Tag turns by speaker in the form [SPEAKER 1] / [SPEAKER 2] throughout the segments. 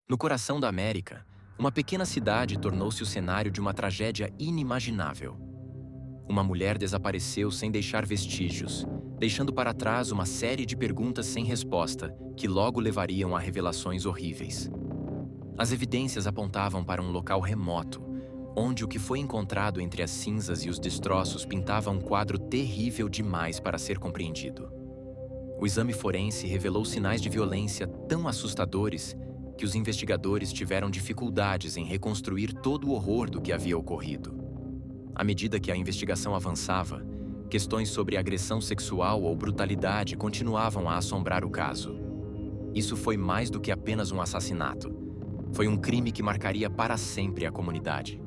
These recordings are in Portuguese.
[SPEAKER 1] No coração da América, uma pequena cidade tornou-se o cenário de uma tragédia inimaginável. Uma mulher desapareceu sem deixar vestígios, deixando para trás uma série de perguntas sem resposta que logo levariam a revelações horríveis. As evidências apontavam para um local remoto, onde o que foi encontrado entre as cinzas e os destroços pintava um quadro terrível demais para ser compreendido. O exame forense revelou sinais de violência tão assustadores que os investigadores tiveram dificuldades em reconstruir todo o horror do que havia ocorrido. À medida que a investigação avançava, questões sobre agressão sexual ou brutalidade continuavam a assombrar o caso. Isso foi mais do que apenas um assassinato. Foi um crime que marcaria para sempre a comunidade.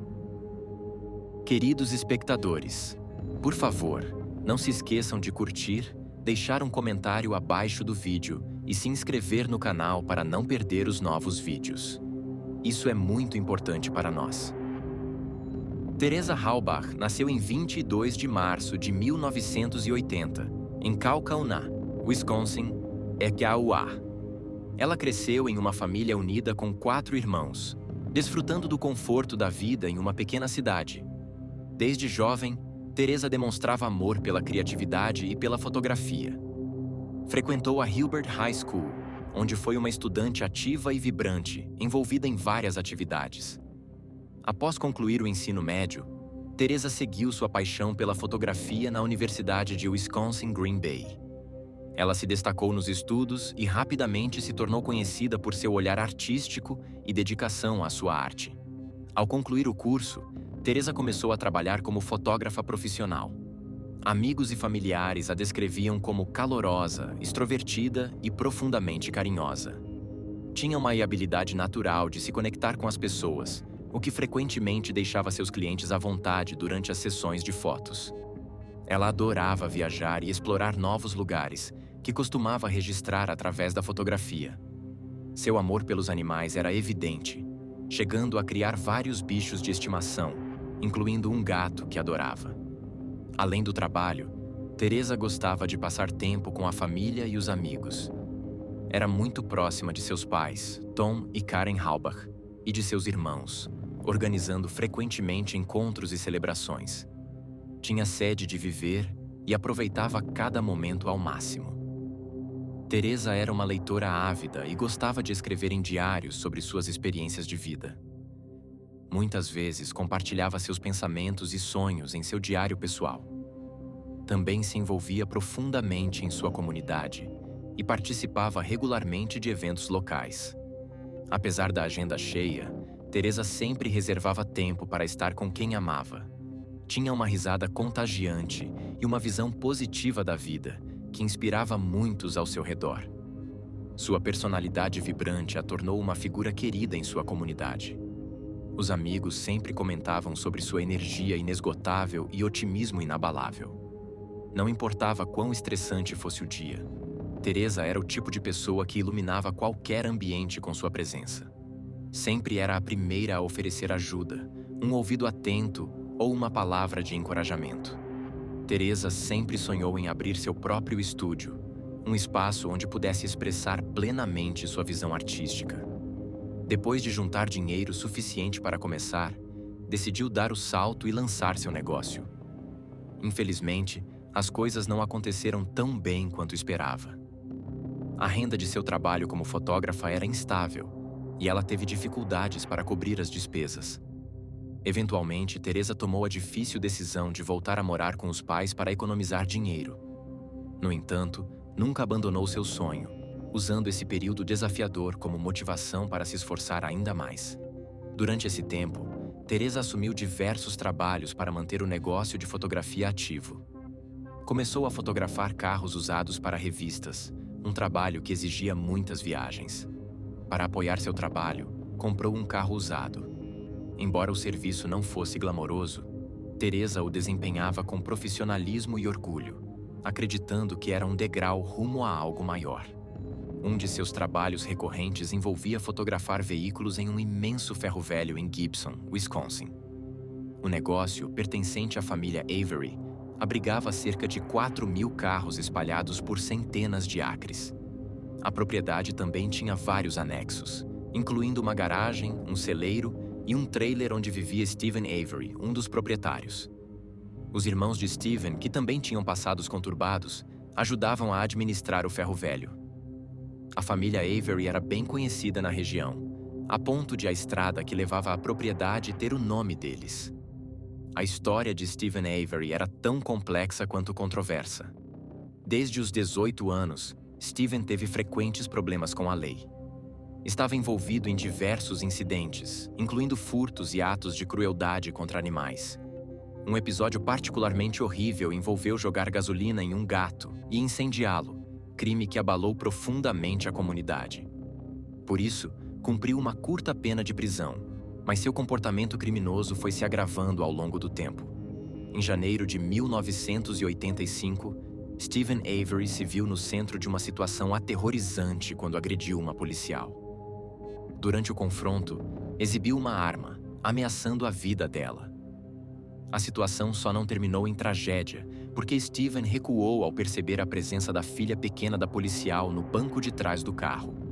[SPEAKER 1] Queridos espectadores, por favor, não se esqueçam de curtir, deixar um comentário abaixo do vídeo e se inscrever no canal para não perder os novos vídeos. Isso é muito importante para nós. Teresa Halbach nasceu em 22 de março de 1980, em Kaukauna, Wisconsin, Equauá. Ela cresceu em uma família unida com 4 irmãos, desfrutando do conforto da vida em uma pequena cidade. Desde jovem, Teresa demonstrava amor pela criatividade e pela fotografia. Frequentou a Hilbert High School, onde foi uma estudante ativa e vibrante, envolvida em várias atividades. Após concluir o ensino médio, Teresa seguiu sua paixão pela fotografia na Universidade de Wisconsin-Green Bay. Ela se destacou nos estudos e rapidamente se tornou conhecida por seu olhar artístico e dedicação à sua arte. Ao concluir o curso, Teresa começou a trabalhar como fotógrafa profissional. Amigos e familiares a descreviam como calorosa, extrovertida e profundamente carinhosa. Tinha uma habilidade natural de se conectar com as pessoas, o que frequentemente deixava seus clientes à vontade durante as sessões de fotos. Ela adorava viajar e explorar novos lugares, que costumava registrar através da fotografia. Seu amor pelos animais era evidente, chegando a criar vários bichos de estimação, incluindo um gato que adorava. Além do trabalho, Teresa gostava de passar tempo com a família e os amigos. Era muito próxima de seus pais, Tom e Karen Halbach, e de seus irmãos, organizando frequentemente encontros e celebrações. Tinha sede de viver e aproveitava cada momento ao máximo. Teresa era uma leitora ávida e gostava de escrever em diários sobre suas experiências de vida. Muitas vezes compartilhava seus pensamentos e sonhos em seu diário pessoal. Também se envolvia profundamente em sua comunidade e participava regularmente de eventos locais. Apesar da agenda cheia, Teresa sempre reservava tempo para estar com quem amava. Tinha uma risada contagiante e uma visão positiva da vida, que inspirava muitos ao seu redor. Sua personalidade vibrante a tornou uma figura querida em sua comunidade. Os amigos sempre comentavam sobre sua energia inesgotável e otimismo inabalável. Não importava quão estressante fosse o dia, Teresa era o tipo de pessoa que iluminava qualquer ambiente com sua presença. Sempre era a primeira a oferecer ajuda, um ouvido atento ou uma palavra de encorajamento. Teresa sempre sonhou em abrir seu próprio estúdio, um espaço onde pudesse expressar plenamente sua visão artística. Depois de juntar dinheiro suficiente para começar, decidiu dar o salto e lançar seu negócio. Infelizmente, as coisas não aconteceram tão bem quanto esperava. A renda de seu trabalho como fotógrafa era instável e ela teve dificuldades para cobrir as despesas. Eventualmente, Teresa tomou a difícil decisão de voltar a morar com os pais para economizar dinheiro. No entanto, nunca abandonou seu sonho, usando esse período desafiador como motivação para se esforçar ainda mais. Durante esse tempo, Teresa assumiu diversos trabalhos para manter o negócio de fotografia ativo. Começou a fotografar carros usados para revistas, um trabalho que exigia muitas viagens. Para apoiar seu trabalho, comprou um carro usado. Embora o serviço não fosse glamouroso, Teresa o desempenhava com profissionalismo e orgulho, acreditando que era um degrau rumo a algo maior. Um de seus trabalhos recorrentes envolvia fotografar veículos em um imenso ferro-velho em Gibson, Wisconsin. O negócio, pertencente à família Avery, abrigava cerca de 4.000 carros espalhados por centenas de acres. A propriedade também tinha vários anexos, incluindo uma garagem, um celeiro e um trailer onde vivia Steven Avery, um dos proprietários. Os irmãos de Steven, que também tinham passados conturbados, ajudavam a administrar o ferro velho. A família Avery era bem conhecida na região, a ponto de a estrada que levava à propriedade ter o nome deles. A história de Steven Avery era tão complexa quanto controversa. Desde os 18 anos, Steven teve frequentes problemas com a lei. Estava envolvido em diversos incidentes, incluindo furtos e atos de crueldade contra animais. Um episódio particularmente horrível envolveu jogar gasolina em um gato e incendiá-lo, crime que abalou profundamente a comunidade. Por isso, cumpriu uma curta pena de prisão, mas seu comportamento criminoso foi se agravando ao longo do tempo. Em janeiro de 1985, Steven Avery se viu no centro de uma situação aterrorizante quando agrediu uma policial. Durante o confronto, exibiu uma arma, ameaçando a vida dela. A situação só não terminou em tragédia, porque Steven recuou ao perceber a presença da filha pequena da policial no banco de trás do carro.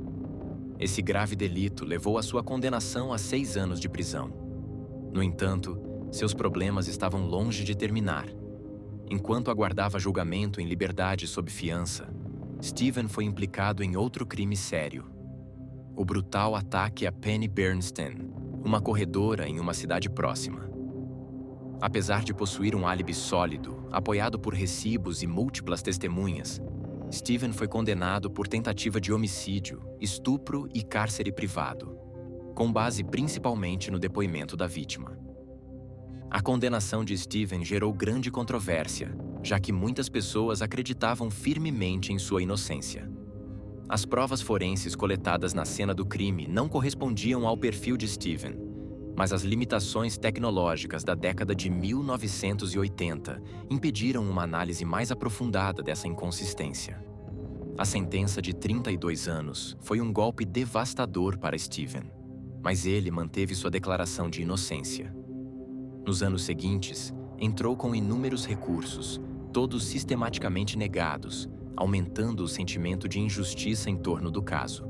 [SPEAKER 1] Esse grave delito levou à sua condenação a 6 anos de prisão. No entanto, seus problemas estavam longe de terminar. Enquanto aguardava julgamento em liberdade sob fiança, Steven foi implicado em outro crime sério: o brutal ataque a Penny Bernstein, uma corredora em uma cidade próxima. Apesar de possuir um álibi sólido, apoiado por recibos e múltiplas testemunhas, Steven foi condenado por tentativa de homicídio, estupro e cárcere privado, com base principalmente no depoimento da vítima. A condenação de Steven gerou grande controvérsia, já que muitas pessoas acreditavam firmemente em sua inocência. As provas forenses coletadas na cena do crime não correspondiam ao perfil de Steven, mas as limitações tecnológicas da década de 1980 impediram uma análise mais aprofundada dessa inconsistência. A sentença de 32 anos foi um golpe devastador para Steven, mas ele manteve sua declaração de inocência. Nos anos seguintes, entrou com inúmeros recursos, todos sistematicamente negados, aumentando o sentimento de injustiça em torno do caso.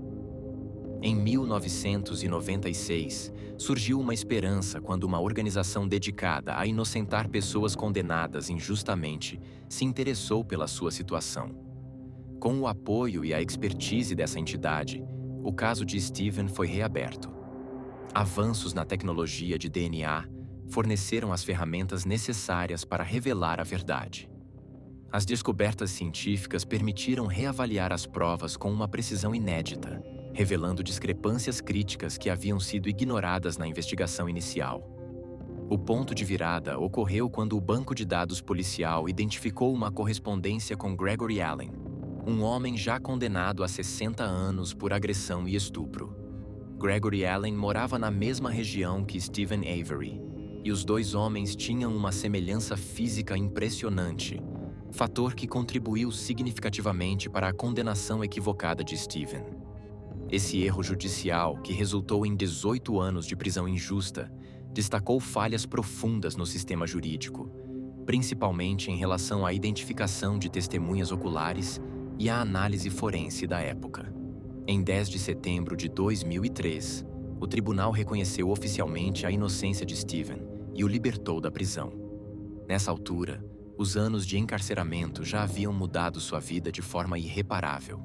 [SPEAKER 1] Em 1996, surgiu uma esperança quando uma organização dedicada a inocentar pessoas condenadas injustamente se interessou pela sua situação. Com o apoio e a expertise dessa entidade, o caso de Steven foi reaberto. Avanços na tecnologia de DNA forneceram as ferramentas necessárias para revelar a verdade. As descobertas científicas permitiram reavaliar as provas com uma precisão inédita, revelando discrepâncias críticas que haviam sido ignoradas na investigação inicial. O ponto de virada ocorreu quando o banco de dados policial identificou uma correspondência com Gregory Allen, um homem já condenado a 60 anos por agressão e estupro. Gregory Allen morava na mesma região que Steven Avery, e os dois homens tinham uma semelhança física impressionante, fator que contribuiu significativamente para a condenação equivocada de Steven. Esse erro judicial, que resultou em 18 anos de prisão injusta, destacou falhas profundas no sistema jurídico, principalmente em relação à identificação de testemunhas oculares e à análise forense da época. Em 10 de setembro de 2003, o tribunal reconheceu oficialmente a inocência de Steven e o libertou da prisão. Nessa altura, os anos de encarceramento já haviam mudado sua vida de forma irreparável.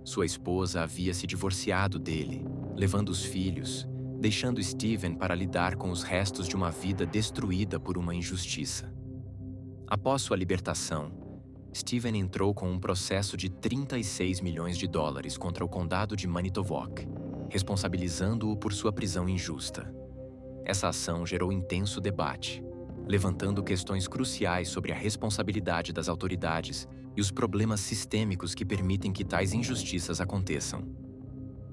[SPEAKER 1] Sua esposa havia se divorciado dele, levando os filhos, deixando Steven para lidar com os restos de uma vida destruída por uma injustiça. Após sua libertação, Steven entrou com um processo de 36 milhões de dólares contra o condado de Manitowoc, responsabilizando-o por sua prisão injusta. Essa ação gerou intenso debate, levantando questões cruciais sobre a responsabilidade das autoridades e os problemas sistêmicos que permitem que tais injustiças aconteçam.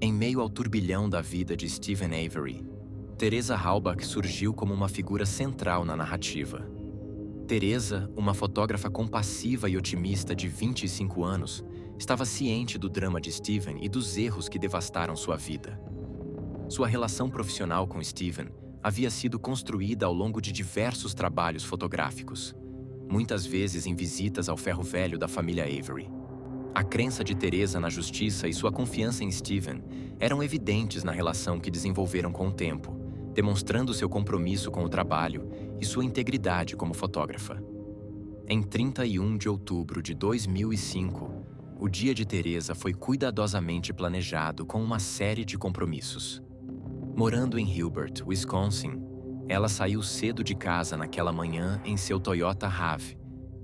[SPEAKER 1] Em meio ao turbilhão da vida de Steven Avery, Teresa Halbach surgiu como uma figura central na narrativa. Teresa, uma fotógrafa compassiva e otimista de 25 anos, estava ciente do drama de Steven e dos erros que devastaram sua vida. Sua relação profissional com Steven havia sido construída ao longo de diversos trabalhos fotográficos, muitas vezes em visitas ao ferro velho da família Avery. A crença de Teresa na justiça e sua confiança em Steven eram evidentes na relação que desenvolveram com o tempo, demonstrando seu compromisso com o trabalho e sua integridade como fotógrafa. Em 31 de outubro de 2005, o dia de Teresa foi cuidadosamente planejado com uma série de compromissos. Morando em Hilbert, Wisconsin, ela saiu cedo de casa naquela manhã em seu Toyota RAV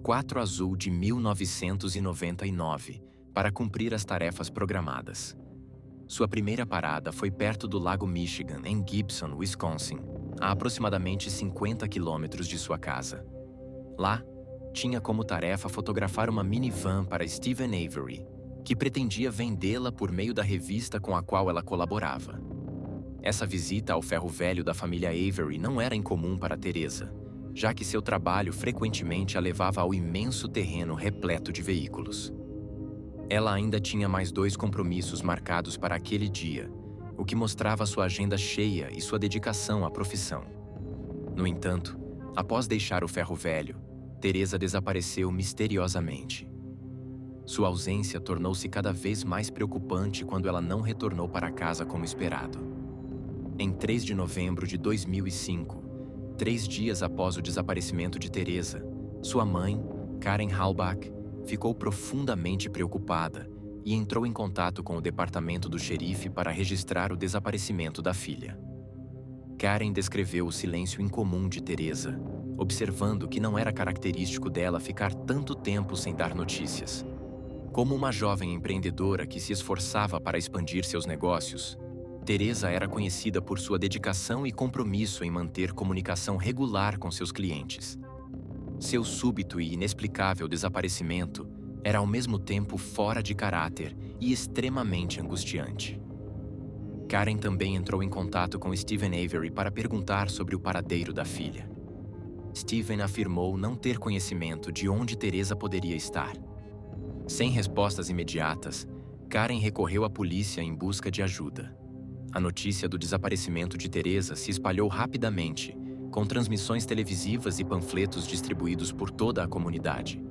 [SPEAKER 1] 4 azul de 1999 para cumprir as tarefas programadas. Sua primeira parada foi perto do Lago Michigan, em Gibson, Wisconsin, a aproximadamente 50 quilômetros de sua casa. Lá, tinha como tarefa fotografar uma minivan para Steven Avery, que pretendia vendê-la por meio da revista com a qual ela colaborava. Essa visita ao ferro velho da família Avery não era incomum para Teresa, já que seu trabalho frequentemente a levava ao imenso terreno repleto de veículos. Ela ainda tinha mais 2 compromissos marcados para aquele dia, o que mostrava sua agenda cheia e sua dedicação à profissão. No entanto, após deixar o ferro velho, Teresa desapareceu misteriosamente. Sua ausência tornou-se cada vez mais preocupante quando ela não retornou para casa como esperado. Em 3 de novembro de 2005, 3 dias após o desaparecimento de Teresa, sua mãe, Karen Halbach, ficou profundamente preocupada e entrou em contato com o departamento do xerife para registrar o desaparecimento da filha. Karen descreveu o silêncio incomum de Teresa, observando que não era característico dela ficar tanto tempo sem dar notícias. Como uma jovem empreendedora que se esforçava para expandir seus negócios, Teresa era conhecida por sua dedicação e compromisso em manter comunicação regular com seus clientes. Seu súbito e inexplicável desaparecimento era ao mesmo tempo fora de caráter e extremamente angustiante. Karen também entrou em contato com Steven Avery para perguntar sobre o paradeiro da filha. Steven afirmou não ter conhecimento de onde Teresa poderia estar. Sem respostas imediatas, Karen recorreu à polícia em busca de ajuda. A notícia do desaparecimento de Teresa se espalhou rapidamente, com transmissões televisivas e panfletos distribuídos por toda a comunidade.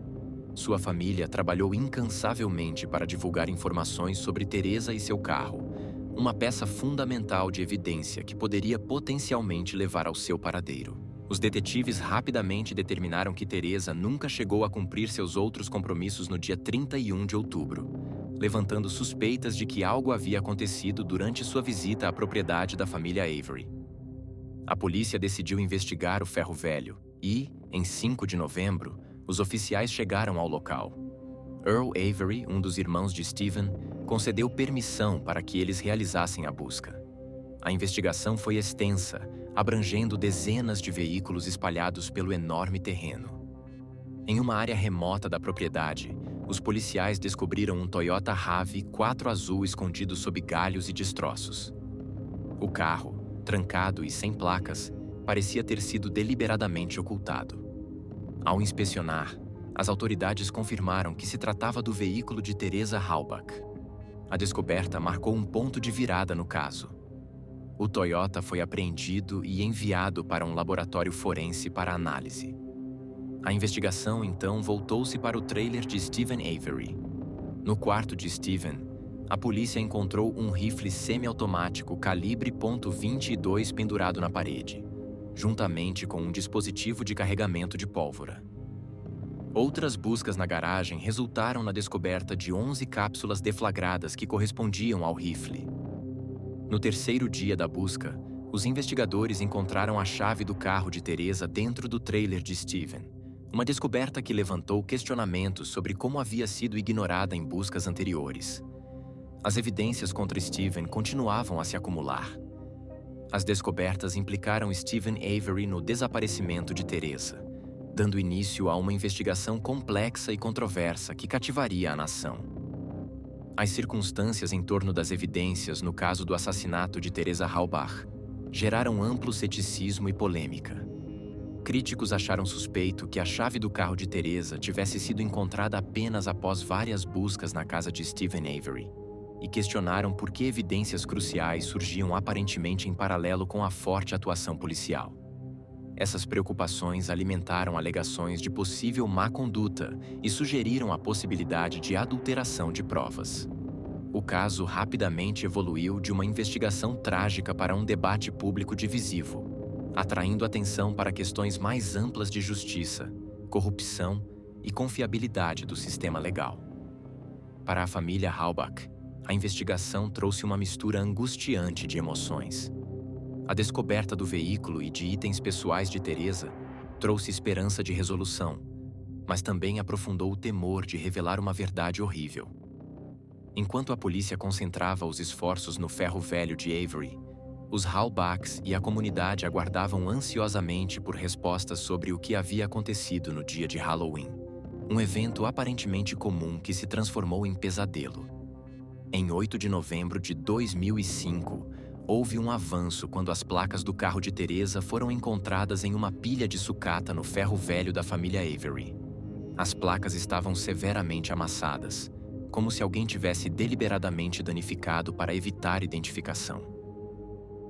[SPEAKER 1] Sua família trabalhou incansavelmente para divulgar informações sobre Teresa e seu carro, uma peça fundamental de evidência que poderia potencialmente levar ao seu paradeiro. Os detetives rapidamente determinaram que Teresa nunca chegou a cumprir seus outros compromissos no dia 31 de outubro, levantando suspeitas de que algo havia acontecido durante sua visita à propriedade da família Avery. A polícia decidiu investigar o ferro velho e, em 5 de novembro, os oficiais chegaram ao local. Earl Avery, um dos irmãos de Steven, concedeu permissão para que eles realizassem a busca. A investigação foi extensa, abrangendo dezenas de veículos espalhados pelo enorme terreno. Em uma área remota da propriedade, os policiais descobriram um Toyota RAV 4 azul escondido sob galhos e destroços. O carro, trancado e sem placas, parecia ter sido deliberadamente ocultado. Ao inspecionar, as autoridades confirmaram que se tratava do veículo de Teresa Halbach. A descoberta marcou um ponto de virada no caso. O Toyota foi apreendido e enviado para um laboratório forense para análise. A investigação, então, voltou-se para o trailer de Steven Avery. No quarto de Steven, a polícia encontrou um rifle semiautomático calibre .22 pendurado na parede, juntamente com um dispositivo de carregamento de pólvora. Outras buscas na garagem resultaram na descoberta de 11 cápsulas deflagradas que correspondiam ao rifle. No terceiro dia da busca, os investigadores encontraram a chave do carro de Teresa dentro do trailer de Steven, uma descoberta que levantou questionamentos sobre como havia sido ignorada em buscas anteriores. As evidências contra Steven continuavam a se acumular. As descobertas implicaram Steven Avery no desaparecimento de Teresa, dando início a uma investigação complexa e controversa que cativaria a nação. As circunstâncias em torno das evidências no caso do assassinato de Teresa Halbach geraram amplo ceticismo e polêmica. Críticos acharam suspeito que a chave do carro de Teresa tivesse sido encontrada apenas após várias buscas na casa de Steven Avery, e questionaram por que evidências cruciais surgiam aparentemente em paralelo com a forte atuação policial. Essas preocupações alimentaram alegações de possível má conduta e sugeriram a possibilidade de adulteração de provas. O caso rapidamente evoluiu de uma investigação trágica para um debate público divisivo, atraindo atenção para questões mais amplas de justiça, corrupção e confiabilidade do sistema legal. Para a família Halbach, a investigação trouxe uma mistura angustiante de emoções. A descoberta do veículo e de itens pessoais de Teresa trouxe esperança de resolução, mas também aprofundou o temor de revelar uma verdade horrível. Enquanto a polícia concentrava os esforços no ferro velho de Avery, os Halbachs e a comunidade aguardavam ansiosamente por respostas sobre o que havia acontecido no dia de Halloween, um evento aparentemente comum que se transformou em pesadelo. Em 8 de novembro de 2005, houve um avanço quando as placas do carro de Teresa foram encontradas em uma pilha de sucata no ferro velho da família Avery. As placas estavam severamente amassadas, como se alguém tivesse deliberadamente danificado para evitar identificação.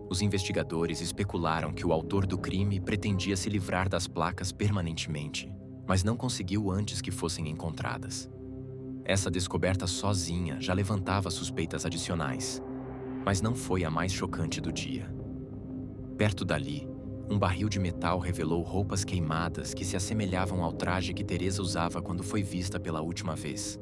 [SPEAKER 1] Os investigadores especularam que o autor do crime pretendia se livrar das placas permanentemente, mas não conseguiu antes que fossem encontradas. Essa descoberta sozinha já levantava suspeitas adicionais, mas não foi a mais chocante do dia. Perto dali, um barril de metal revelou roupas queimadas que se assemelhavam ao traje que Teresa usava quando foi vista pela última vez.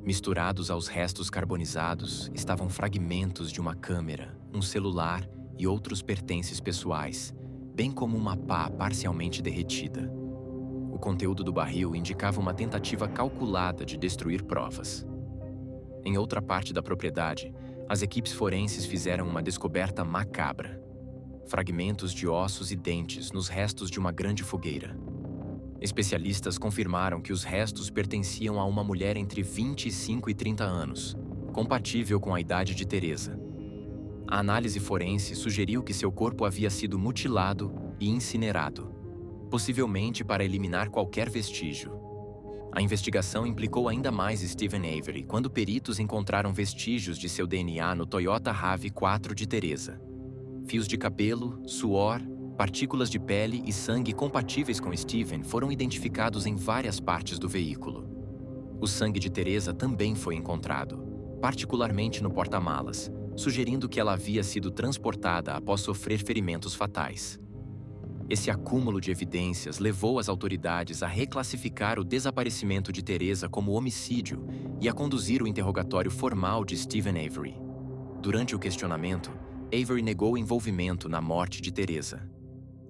[SPEAKER 1] Misturados aos restos carbonizados estavam fragmentos de uma câmera, um celular e outros pertences pessoais, bem como uma pá parcialmente derretida. O conteúdo do barril indicava uma tentativa calculada de destruir provas. Em outra parte da propriedade, as equipes forenses fizeram uma descoberta macabra: fragmentos de ossos e dentes nos restos de uma grande fogueira. Especialistas confirmaram que os restos pertenciam a uma mulher entre 25 e 30 anos, compatível com a idade de Teresa. A análise forense sugeriu que seu corpo havia sido mutilado e incinerado, possivelmente para eliminar qualquer vestígio. A investigação implicou ainda mais Steven Avery quando peritos encontraram vestígios de seu DNA no Toyota RAV4 de Teresa. Fios de cabelo, suor, partículas de pele e sangue compatíveis com Steven foram identificados em várias partes do veículo. O sangue de Teresa também foi encontrado, particularmente no porta-malas, sugerindo que ela havia sido transportada após sofrer ferimentos fatais. Esse acúmulo de evidências levou as autoridades a reclassificar o desaparecimento de Teresa como homicídio e a conduzir o interrogatório formal de Steven Avery. Durante o questionamento, Avery negou envolvimento na morte de Teresa.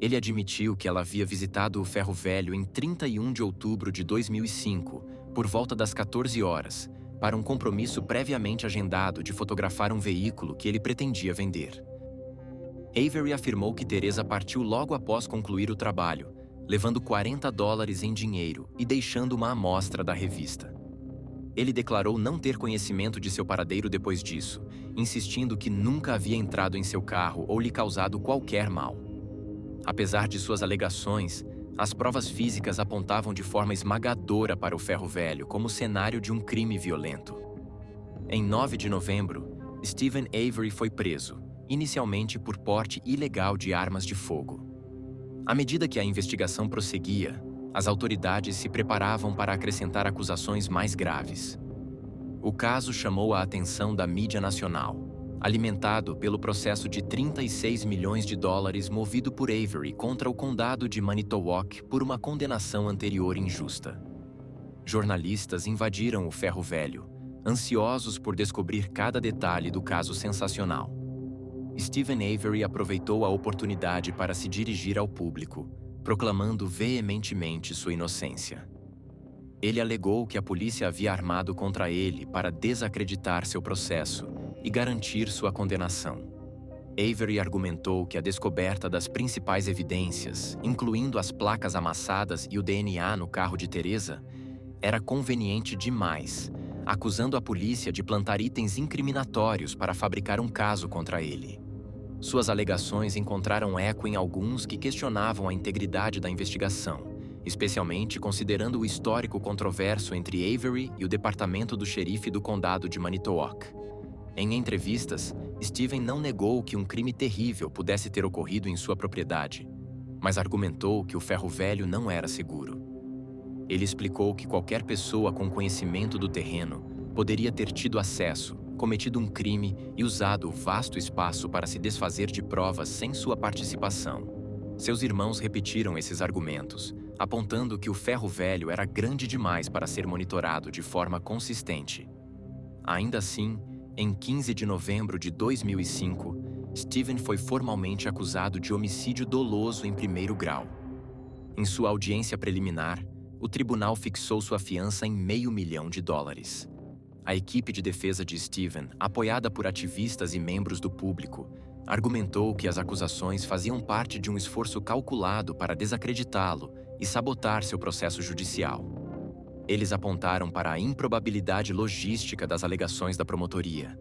[SPEAKER 1] Ele admitiu que ela havia visitado o ferro velho em 31 de outubro de 2005, por volta das 14 horas, para um compromisso previamente agendado de fotografar um veículo que ele pretendia vender. Avery afirmou que Teresa partiu logo após concluir o trabalho, levando $40 em dinheiro e deixando uma amostra da revista. Ele declarou não ter conhecimento de seu paradeiro depois disso, insistindo que nunca havia entrado em seu carro ou lhe causado qualquer mal. Apesar de suas alegações, as provas físicas apontavam de forma esmagadora para o ferro velho como cenário de um crime violento. Em 9 de novembro, Steven Avery foi preso, inicialmente por porte ilegal de armas de fogo. À medida que a investigação prosseguia, as autoridades se preparavam para acrescentar acusações mais graves. O caso chamou a atenção da mídia nacional, alimentado pelo processo de $36 milhões movido por Avery contra o condado de Manitowoc por uma condenação anterior injusta. Jornalistas invadiram o ferro velho, ansiosos por descobrir cada detalhe do caso sensacional. Steven Avery aproveitou a oportunidade para se dirigir ao público, proclamando veementemente sua inocência. Ele alegou que a polícia havia armado contra ele para desacreditar seu processo e garantir sua condenação. Avery argumentou que a descoberta das principais evidências, incluindo as placas amassadas e o DNA no carro de Teresa, era conveniente demais, acusando a polícia de plantar itens incriminatórios para fabricar um caso contra ele. Suas alegações encontraram eco em alguns que questionavam a integridade da investigação, especialmente considerando o histórico controverso entre Avery e o departamento do xerife do condado de Manitowoc. Em entrevistas, Steven não negou que um crime terrível pudesse ter ocorrido em sua propriedade, mas argumentou que o ferro velho não era seguro. Ele explicou que qualquer pessoa com conhecimento do terreno poderia ter tido acesso, cometido um crime e usado o vasto espaço para se desfazer de provas sem sua participação. Seus irmãos repetiram esses argumentos, apontando que o ferro velho era grande demais para ser monitorado de forma consistente. Ainda assim, em 15 de novembro de 2005, Steven foi formalmente acusado de homicídio doloso em primeiro grau. Em sua audiência preliminar, o tribunal fixou sua fiança em $500 mil. A equipe de defesa de Steven, apoiada por ativistas e membros do público, argumentou que as acusações faziam parte de um esforço calculado para desacreditá-lo e sabotar seu processo judicial. Eles apontaram para a improbabilidade logística das alegações da promotoria,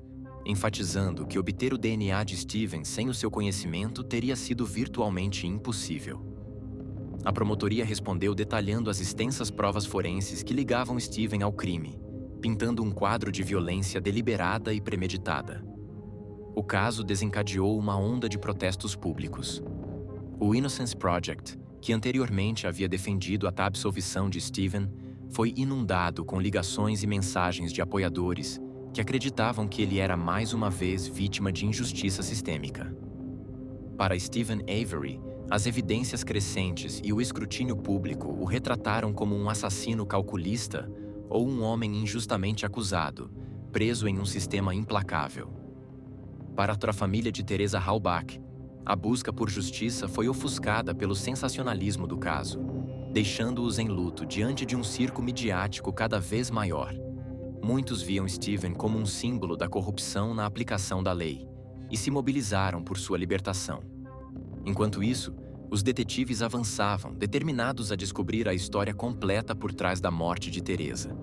[SPEAKER 1] enfatizando que obter o DNA de Steven sem o seu conhecimento teria sido virtualmente impossível. A promotoria respondeu detalhando as extensas provas forenses que ligavam Steven ao crime, pintando um quadro de violência deliberada e premeditada. O caso desencadeou uma onda de protestos públicos. O Innocence Project, que anteriormente havia defendido a absolvição de Steven, foi inundado com ligações e mensagens de apoiadores que acreditavam que ele era mais uma vez vítima de injustiça sistêmica. Para Steven Avery, as evidências crescentes e o escrutínio público o retrataram como um assassino calculista ou um homem injustamente acusado, preso em um sistema implacável. Para a família de Teresa Halbach, a busca por justiça foi ofuscada pelo sensacionalismo do caso, deixando-os em luto diante de um circo midiático cada vez maior. Muitos viam Steven como um símbolo da corrupção na aplicação da lei e se mobilizaram por sua libertação. Enquanto isso, os detetives avançavam, determinados a descobrir a história completa por trás da morte de Teresa.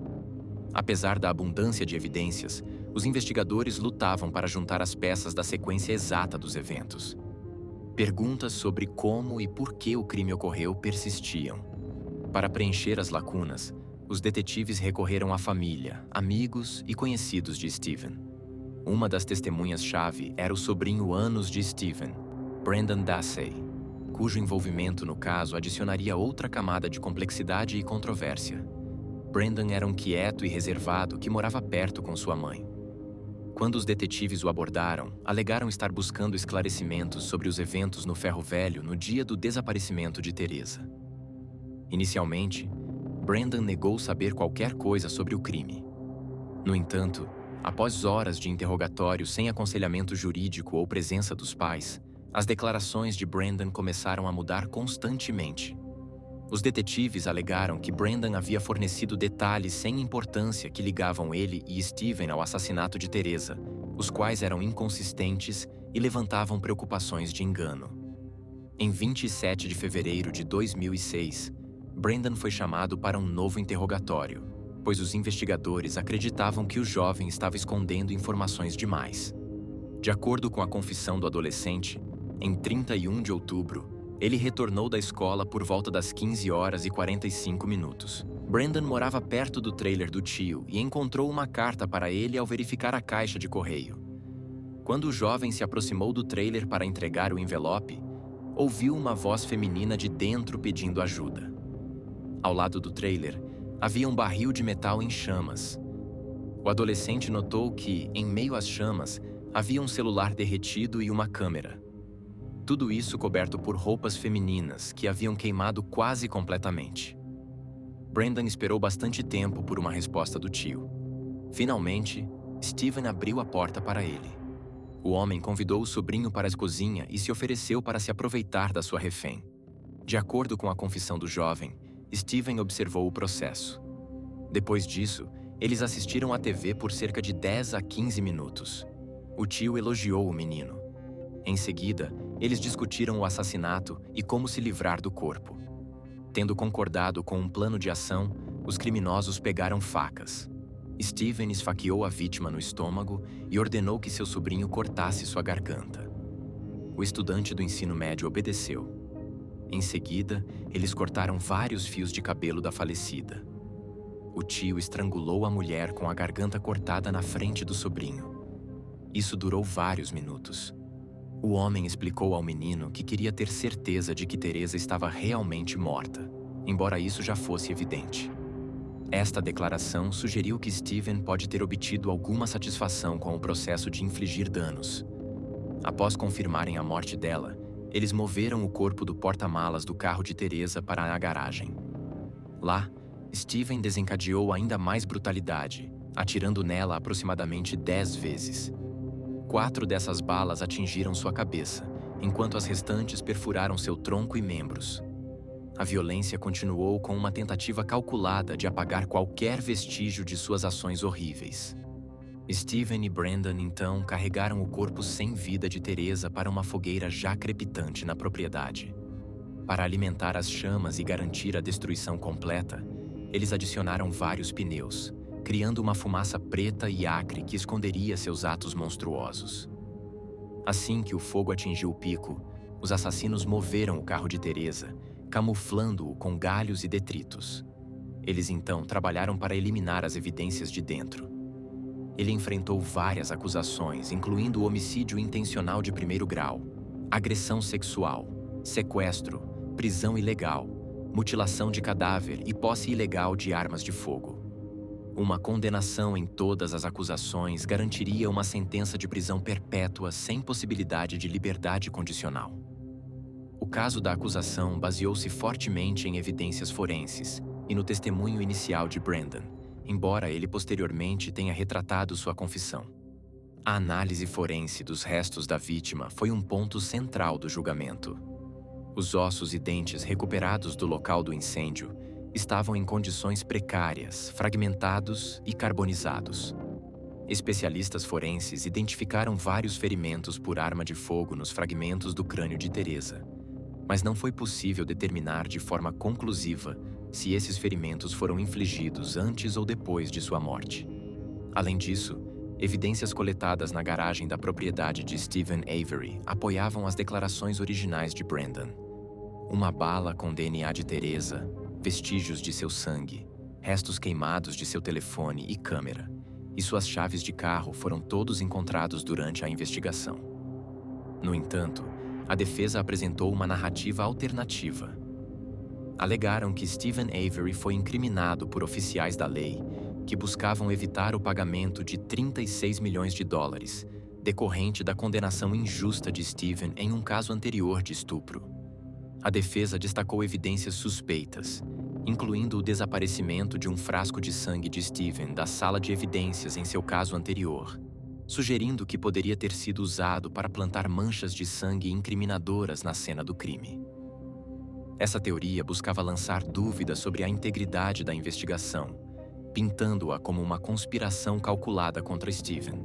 [SPEAKER 1] Apesar da abundância de evidências, os investigadores lutavam para juntar as peças da sequência exata dos eventos. Perguntas sobre como e por que o crime ocorreu persistiam. Para preencher as lacunas, os detetives recorreram à família, amigos e conhecidos de Steven. Uma das testemunhas-chave era o sobrinho anos de Steven, Brendan Dassey, cujo envolvimento no caso adicionaria outra camada de complexidade e controvérsia. Brendan era um quieto e reservado que morava perto com sua mãe. Quando os detetives o abordaram, alegaram estar buscando esclarecimentos sobre os eventos no Ferro Velho no dia do desaparecimento de Teresa. Inicialmente, Brendan negou saber qualquer coisa sobre o crime. No entanto, após horas de interrogatório sem aconselhamento jurídico ou presença dos pais, as declarações de Brendan começaram a mudar constantemente. Os detetives alegaram que Brendan havia fornecido detalhes sem importância que ligavam ele e Steven ao assassinato de Teresa, os quais eram inconsistentes e levantavam preocupações de engano. Em 27 de fevereiro de 2006, Brendan foi chamado para um novo interrogatório, pois os investigadores acreditavam que o jovem estava escondendo informações demais. De acordo com a confissão do adolescente, em 31 de outubro, ele retornou da escola por volta das 15h45. Brendan morava perto do trailer do tio e encontrou uma carta para ele ao verificar a caixa de correio. Quando o jovem se aproximou do trailer para entregar o envelope, ouviu uma voz feminina de dentro pedindo ajuda. Ao lado do trailer, havia um barril de metal em chamas. O adolescente notou que, em meio às chamas, havia um celular derretido e uma câmera. Tudo isso coberto por roupas femininas que haviam queimado quase completamente. Brendan esperou bastante tempo por uma resposta do tio. Finalmente, Steven abriu a porta para ele. O homem convidou o sobrinho para a cozinha e se ofereceu para se aproveitar da sua refém. De acordo com a confissão do jovem, Steven observou o processo. Depois disso, eles assistiram à TV por cerca de 10 a 15 minutos. O tio elogiou o menino. Em seguida, eles discutiram o assassinato e como se livrar do corpo. Tendo concordado com um plano de ação, os criminosos pegaram facas. Steven esfaqueou a vítima no estômago e ordenou que seu sobrinho cortasse sua garganta. O estudante do ensino médio obedeceu. Em seguida, eles cortaram vários fios de cabelo da falecida. O tio estrangulou a mulher com a garganta cortada na frente do sobrinho. Isso durou vários minutos. O homem explicou ao menino que queria ter certeza de que Teresa estava realmente morta, embora isso já fosse evidente. Esta declaração sugeriu que Steven pode ter obtido alguma satisfação com o processo de infligir danos. Após confirmarem a morte dela, eles moveram o corpo do porta-malas do carro de Teresa para a garagem. Lá, Steven desencadeou ainda mais brutalidade, atirando nela aproximadamente 10 vezes. 4 dessas balas atingiram sua cabeça, enquanto as restantes perfuraram seu tronco e membros. A violência continuou com uma tentativa calculada de apagar qualquer vestígio de suas ações horríveis. Steven e Brandon, então, carregaram o corpo sem vida de Teresa para uma fogueira já crepitante na propriedade. Para alimentar as chamas e garantir a destruição completa, eles adicionaram vários pneus, criando uma fumaça preta e acre que esconderia seus atos monstruosos. Assim que o fogo atingiu o pico, os assassinos moveram o carro de Teresa, camuflando-o com galhos e detritos. Eles então trabalharam para eliminar as evidências de dentro. Ele enfrentou várias acusações, incluindo o homicídio intencional de primeiro grau, agressão sexual, sequestro, prisão ilegal, mutilação de cadáver e posse ilegal de armas de fogo. Uma condenação em todas as acusações garantiria uma sentença de prisão perpétua sem possibilidade de liberdade condicional. O caso da acusação baseou-se fortemente em evidências forenses e no testemunho inicial de Brandon, embora ele posteriormente tenha retratado sua confissão. A análise forense dos restos da vítima foi um ponto central do julgamento. Os ossos e dentes recuperados do local do incêndio estavam em condições precárias, fragmentados e carbonizados. Especialistas forenses identificaram vários ferimentos por arma de fogo nos fragmentos do crânio de Teresa, mas não foi possível determinar de forma conclusiva se esses ferimentos foram infligidos antes ou depois de sua morte. Além disso, evidências coletadas na garagem da propriedade de Steven Avery apoiavam as declarações originais de Brandon. Uma bala com DNA de Teresa, vestígios de seu sangue, restos queimados de seu telefone e câmera, e suas chaves de carro foram todos encontrados durante a investigação. No entanto, a defesa apresentou uma narrativa alternativa. Alegaram que Steven Avery foi incriminado por oficiais da lei que buscavam evitar o pagamento de 36 milhões de dólares, decorrente da condenação injusta de Steven em um caso anterior de estupro. A defesa destacou evidências suspeitas, incluindo o desaparecimento de um frasco de sangue de Steven da sala de evidências em seu caso anterior, sugerindo que poderia ter sido usado para plantar manchas de sangue incriminadoras na cena do crime. Essa teoria buscava lançar dúvidas sobre a integridade da investigação, pintando-a como uma conspiração calculada contra Steven.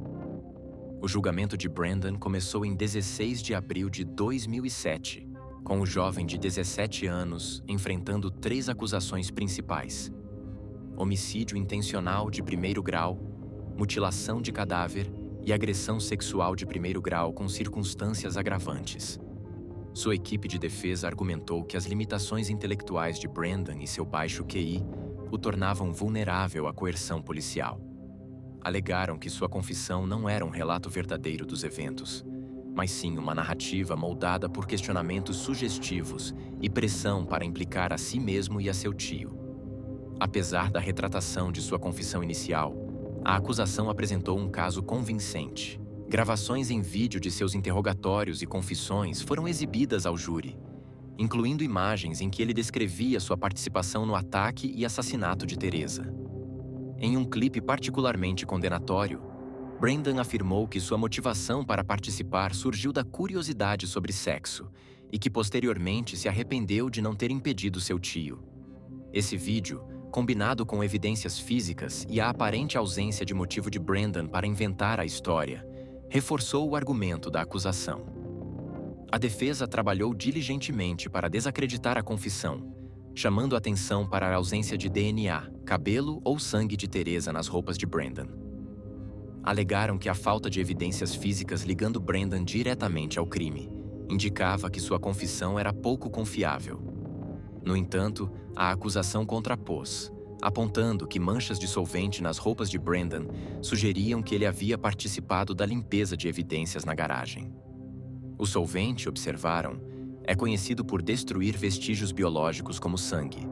[SPEAKER 1] O julgamento de Brandon começou em 16 de abril de 2007, com o jovem de 17 anos enfrentando 3 acusações principais: homicídio intencional de primeiro grau, mutilação de cadáver e agressão sexual de primeiro grau com circunstâncias agravantes. Sua equipe de defesa argumentou que as limitações intelectuais de Brandon e seu baixo QI o tornavam vulnerável à coerção policial. Alegaram que sua confissão não era um relato verdadeiro dos eventos, mas sim uma narrativa moldada por questionamentos sugestivos e pressão para implicar a si mesmo e a seu tio. Apesar da retratação de sua confissão inicial, a acusação apresentou um caso convincente. Gravações em vídeo de seus interrogatórios e confissões foram exibidas ao júri, incluindo imagens em que ele descrevia sua participação no ataque e assassinato de Teresa. Em um clipe particularmente condenatório, Brandon afirmou que sua motivação para participar surgiu da curiosidade sobre sexo e que posteriormente se arrependeu de não ter impedido seu tio. Esse vídeo, combinado com evidências físicas e a aparente ausência de motivo de Brandon para inventar a história, reforçou o argumento da acusação. A defesa trabalhou diligentemente para desacreditar a confissão, chamando atenção para a ausência de DNA, cabelo ou sangue de Teresa nas roupas de Brandon. Alegaram que a falta de evidências físicas ligando Brandon diretamente ao crime indicava que sua confissão era pouco confiável. No entanto, a acusação contrapôs, apontando que manchas de solvente nas roupas de Brandon sugeriam que ele havia participado da limpeza de evidências na garagem. O solvente, observaram, é conhecido por destruir vestígios biológicos como sangue,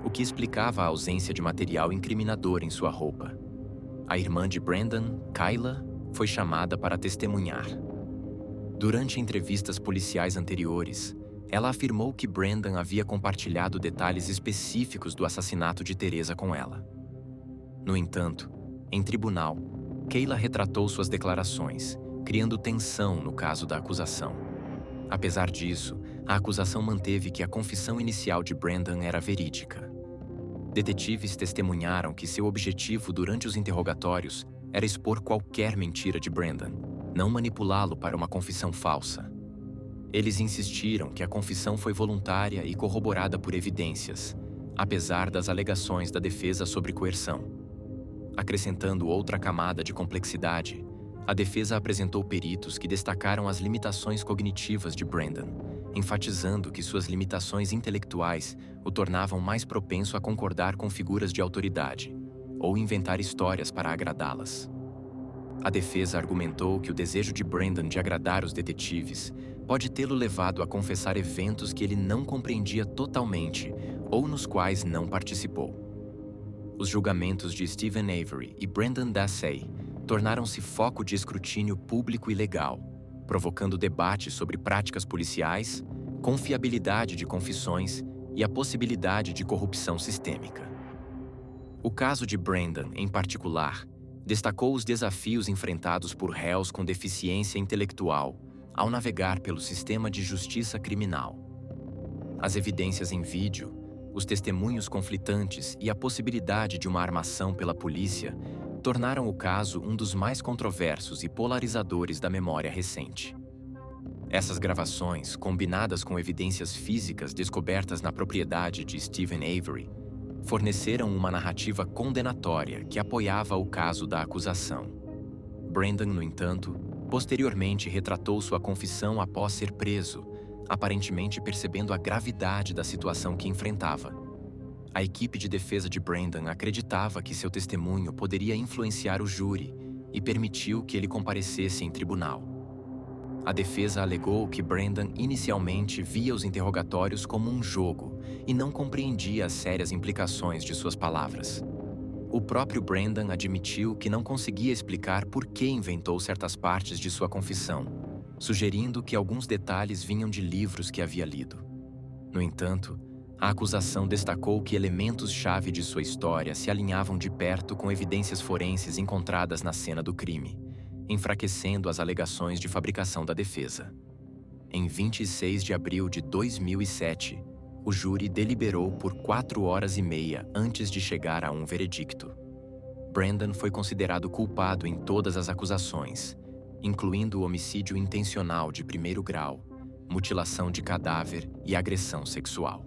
[SPEAKER 1] o que explicava a ausência de material incriminador em sua roupa. A irmã de Brandon, Kyla, foi chamada para testemunhar. Durante entrevistas policiais anteriores, ela afirmou que Brandon havia compartilhado detalhes específicos do assassinato de Teresa com ela. No entanto, em tribunal, Kyla retratou suas declarações, criando tensão no caso da acusação. Apesar disso, a acusação manteve que a confissão inicial de Brandon era verídica. Detetives testemunharam que seu objetivo durante os interrogatórios era expor qualquer mentira de Brandon, não manipulá-lo para uma confissão falsa. Eles insistiram que a confissão foi voluntária e corroborada por evidências, apesar das alegações da defesa sobre coerção. Acrescentando outra camada de complexidade, a defesa apresentou peritos que destacaram as limitações cognitivas de Brandon, enfatizando que suas limitações intelectuais o tornavam mais propenso a concordar com figuras de autoridade ou inventar histórias para agradá-las. A defesa argumentou que o desejo de Brandon de agradar os detetives pode tê-lo levado a confessar eventos que ele não compreendia totalmente ou nos quais não participou. Os julgamentos de Steven Avery e Brendan Dassey tornaram-se foco de escrutínio público e legal, provocando debates sobre práticas policiais, confiabilidade de confissões e a possibilidade de corrupção sistêmica. O caso de Brandon, em particular, destacou os desafios enfrentados por réus com deficiência intelectual ao navegar pelo sistema de justiça criminal. As evidências em vídeo, os testemunhos conflitantes e a possibilidade de uma armação pela polícia tornaram o caso um dos mais controversos e polarizadores da memória recente. Essas gravações, combinadas com evidências físicas descobertas na propriedade de Steven Avery, forneceram uma narrativa condenatória que apoiava o caso da acusação. Brandon, no entanto, posteriormente retratou sua confissão após ser preso, aparentemente percebendo a gravidade da situação que enfrentava. A equipe de defesa de Brandon acreditava que seu testemunho poderia influenciar o júri e permitiu que ele comparecesse em tribunal. A defesa alegou que Brandon inicialmente via os interrogatórios como um jogo e não compreendia as sérias implicações de suas palavras. O próprio Brandon admitiu que não conseguia explicar por que inventou certas partes de sua confissão, sugerindo que alguns detalhes vinham de livros que havia lido. No entanto, a acusação destacou que elementos-chave de sua história se alinhavam de perto com evidências forenses encontradas na cena do crime, enfraquecendo as alegações de fabricação da defesa. Em 26 de abril de 2007, o júri deliberou por 4 horas e meia antes de chegar a um veredicto. Brandon foi considerado culpado em todas as acusações, incluindo o homicídio intencional de primeiro grau, mutilação de cadáver e agressão sexual.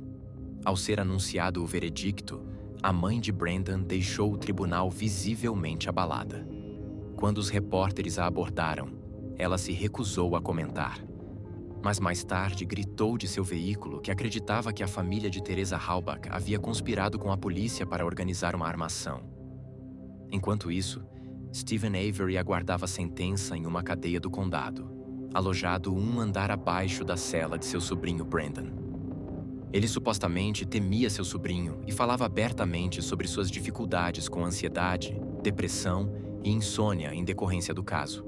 [SPEAKER 1] Ao ser anunciado o veredicto, a mãe de Brandon deixou o tribunal visivelmente abalada. Quando os repórteres a abordaram, ela se recusou a comentar. Mas mais tarde gritou de seu veículo que acreditava que a família de Teresa Halbach havia conspirado com a polícia para organizar uma armação. Enquanto isso, Steven Avery aguardava sentença em uma cadeia do condado, alojado um andar abaixo da cela de seu sobrinho Brandon. Ele supostamente temia seu sobrinho e falava abertamente sobre suas dificuldades com ansiedade, depressão e insônia em decorrência do caso.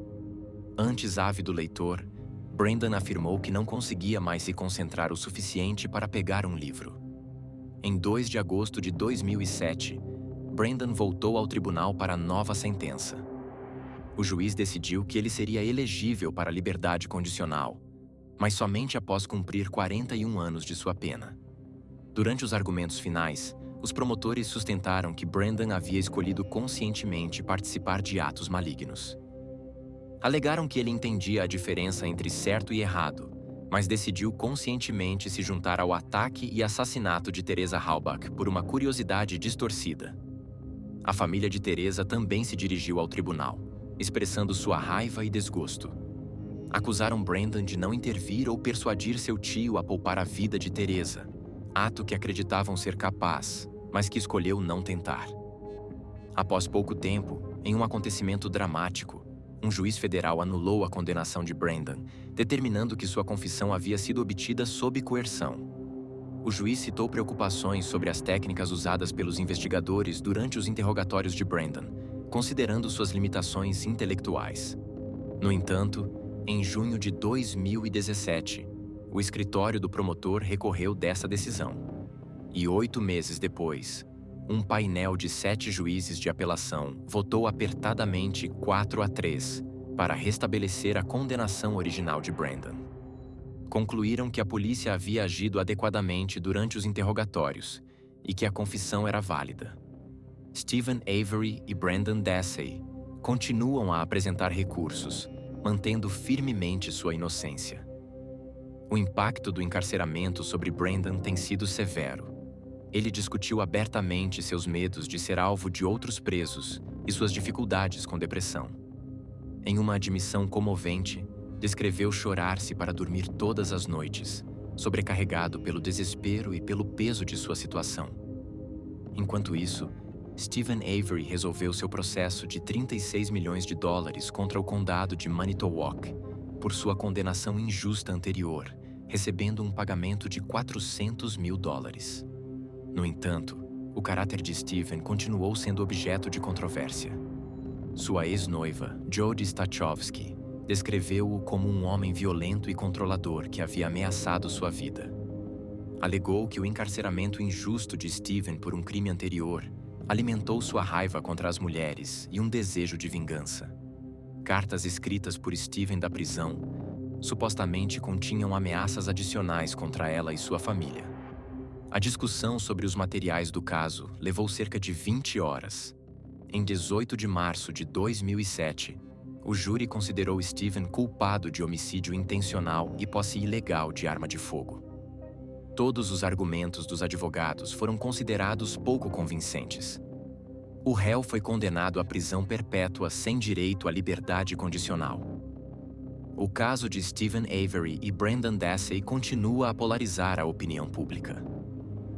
[SPEAKER 1] Antes ávido leitor, Brandon afirmou que não conseguia mais se concentrar o suficiente para pegar um livro. Em 2 de agosto de 2007, Brandon voltou ao tribunal para nova sentença. O juiz decidiu que ele seria elegível para liberdade condicional, mas somente após cumprir 41 anos de sua pena. Durante os argumentos finais, os promotores sustentaram que Brandon havia escolhido conscientemente participar de atos malignos. Alegaram que ele entendia a diferença entre certo e errado, mas decidiu conscientemente se juntar ao ataque e assassinato de Teresa Halbach por uma curiosidade distorcida. A família de Teresa também se dirigiu ao tribunal, expressando sua raiva e desgosto. Acusaram Brandon de não intervir ou persuadir seu tio a poupar a vida de Teresa, ato que acreditavam ser capaz, mas que escolheu não tentar. Após pouco tempo, em um acontecimento dramático, um juiz federal anulou a condenação de Brandon, determinando que sua confissão havia sido obtida sob coerção. O juiz citou preocupações sobre as técnicas usadas pelos investigadores durante os interrogatórios de Brandon, considerando suas limitações intelectuais. No entanto, em junho de 2017, o escritório do promotor recorreu dessa decisão. E 8 meses depois, um painel de 7 juízes de apelação votou apertadamente 4-3 para restabelecer a condenação original de Brandon. Concluíram que a polícia havia agido adequadamente durante os interrogatórios e que a confissão era válida. Steven Avery e Brendan Dassey continuam a apresentar recursos, mantendo firmemente sua inocência. O impacto do encarceramento sobre Brandon tem sido severo. Ele discutiu abertamente seus medos de ser alvo de outros presos e suas dificuldades com depressão. Em uma admissão comovente, descreveu chorar-se para dormir todas as noites, sobrecarregado pelo desespero e pelo peso de sua situação. Enquanto isso, Steven Avery resolveu seu processo de 36 milhões de dólares contra o condado de Manitowoc por sua condenação injusta anterior, recebendo um pagamento de 400 mil dólares. No entanto, o caráter de Steven continuou sendo objeto de controvérsia. Sua ex-noiva, Jody Stachowski, descreveu-o como um homem violento e controlador que havia ameaçado sua vida. Alegou que o encarceramento injusto de Steven por um crime anterior alimentou sua raiva contra as mulheres e um desejo de vingança. Cartas escritas por Steven da prisão supostamente continham ameaças adicionais contra ela e sua família. A discussão sobre os materiais do caso levou cerca de 20 horas. Em 18 de março de 2007, o júri considerou Steven culpado de homicídio intencional e posse ilegal de arma de fogo. Todos os argumentos dos advogados foram considerados pouco convincentes. O réu foi condenado à prisão perpétua sem direito à liberdade condicional. O caso de Steven Avery e Brendan Dassey continua a polarizar a opinião pública.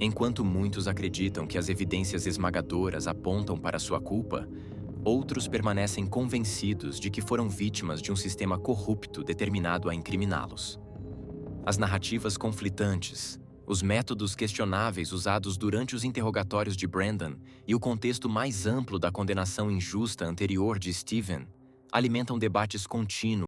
[SPEAKER 1] Enquanto muitos acreditam que as evidências esmagadoras apontam para sua culpa, outros permanecem convencidos de que foram vítimas de um sistema corrupto determinado a incriminá-los. As narrativas conflitantes, os métodos questionáveis usados durante os interrogatórios de Brandon e o contexto mais amplo da condenação injusta anterior de Steven alimentam debates contínuos